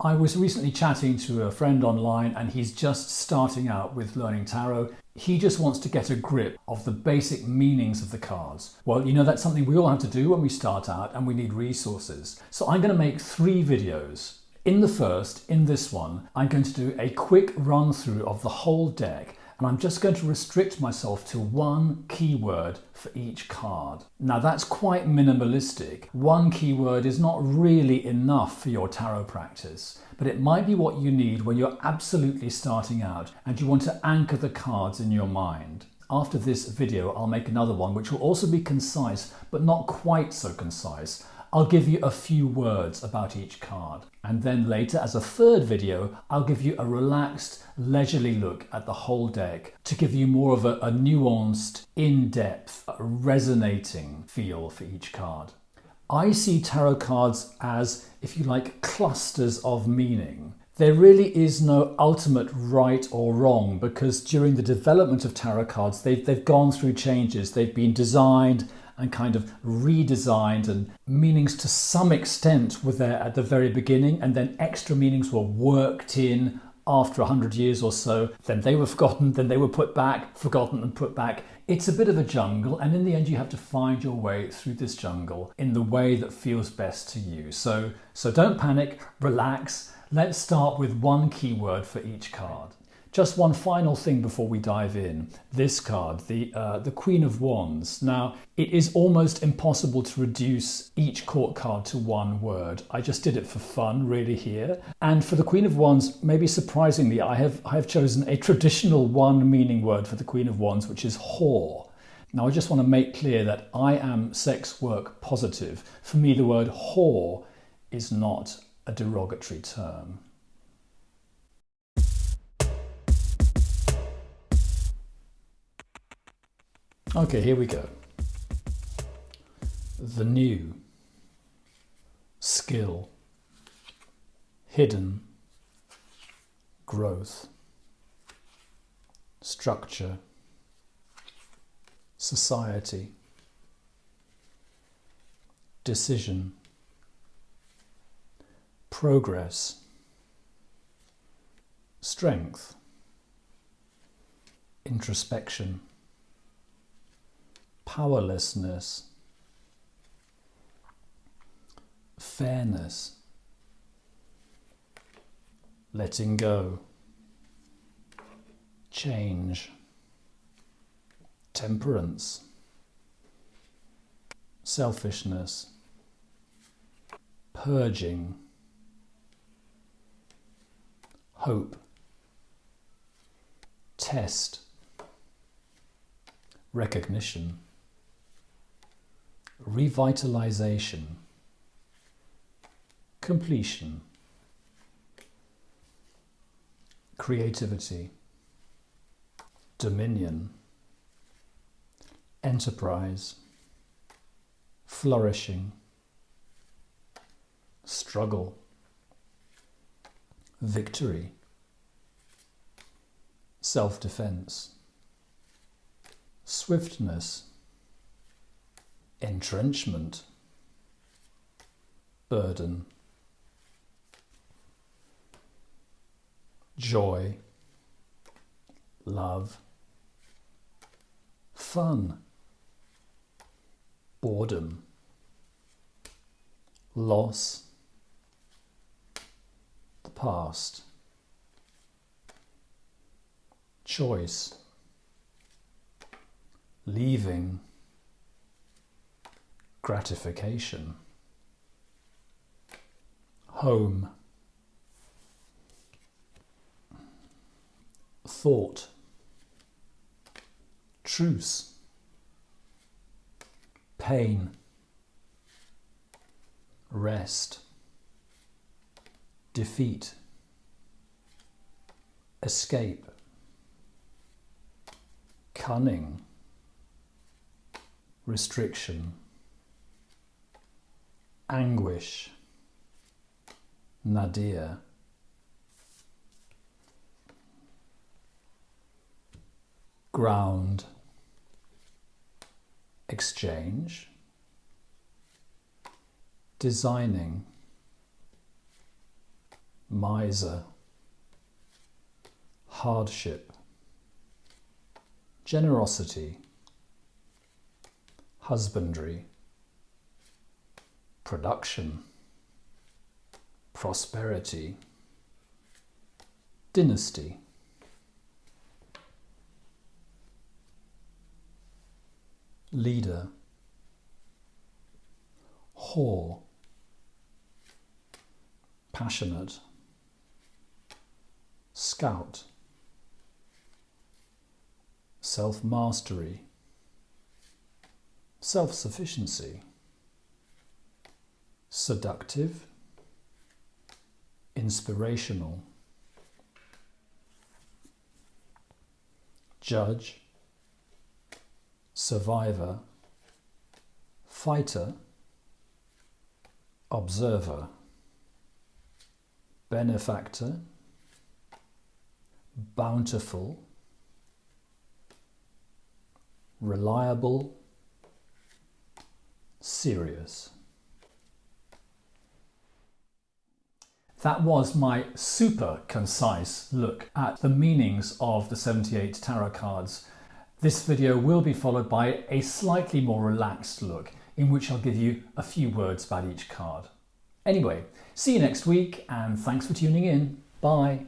I was recently chatting to a friend online and he's just starting out with learning tarot. He just wants to get a grip of the basic meanings of the cards. Well, you know, that's something we all have to do when we start out and we need resources. So I'm going to make 3 videos. In the first, in this one, I'm going to do a quick run through of the whole deck, and I'm just going to restrict myself to 1 keyword for each card. Now that's quite minimalistic. 1 keyword is not really enough for your tarot practice, but it might be what you need when you're absolutely starting out and you want to anchor the cards in your mind. After this video, I'll make another one which will also be concise, but not quite so concise. I'll give you a few words about each card. And then later, as a 3rd video, I'll give you a relaxed, leisurely look at the whole deck to give you more of a nuanced, in-depth, resonating feel for each card. I see tarot cards as, if you like, clusters of meaning. There really is no ultimate right or wrong, because during the development of tarot cards, they've gone through changes. They've been designed and kind of redesigned, and meanings to some extent were there at the very beginning, and then extra meanings were worked in after 100 years or so. Then they were forgotten, then they were put back, forgotten and put back. It's a bit of a jungle, and in the end you have to find your way through this jungle in the way that feels best to you. So don't panic, relax. Let's start with 1 keyword for each card. Just one final thing before we dive in. This card, the Queen of Wands. Now, it is almost impossible to reduce each court card to 1 word. I just did it for fun, really, here. And for the Queen of Wands, maybe surprisingly, I have chosen a traditional 1 meaning word for the Queen of Wands, which is whore. Now, I just want to make clear that I am sex work positive. For me, the word whore is not a derogatory term. Okay, here we go. The new, skill, hidden, growth, structure, society, decision, progress, strength, introspection, powerlessness, fairness, letting go, change, temperance, selfishness, purging, hope, test, recognition, revitalization, completion, creativity, dominion, enterprise, flourishing, struggle, victory, self-defense, swiftness, entrenchment, burden, joy, love, fun, boredom, loss, the past, choice, leaving, gratification, home, thought, truce, pain, rest, defeat, escape, cunning, restriction, anguish, nadir, ground, exchange, designing, miser, hardship, generosity, husbandry, production, prosperity, dynasty, leader, whore, passionate, scout, self-mastery, self-sufficiency, seductive, inspirational, judge, survivor, fighter, observer, benefactor, bountiful, reliable, serious. That was my super concise look at the meanings of the 78 tarot cards. This video will be followed by a slightly more relaxed look in which I'll give you a few words about each card. Anyway, see you next week and thanks for tuning in. Bye.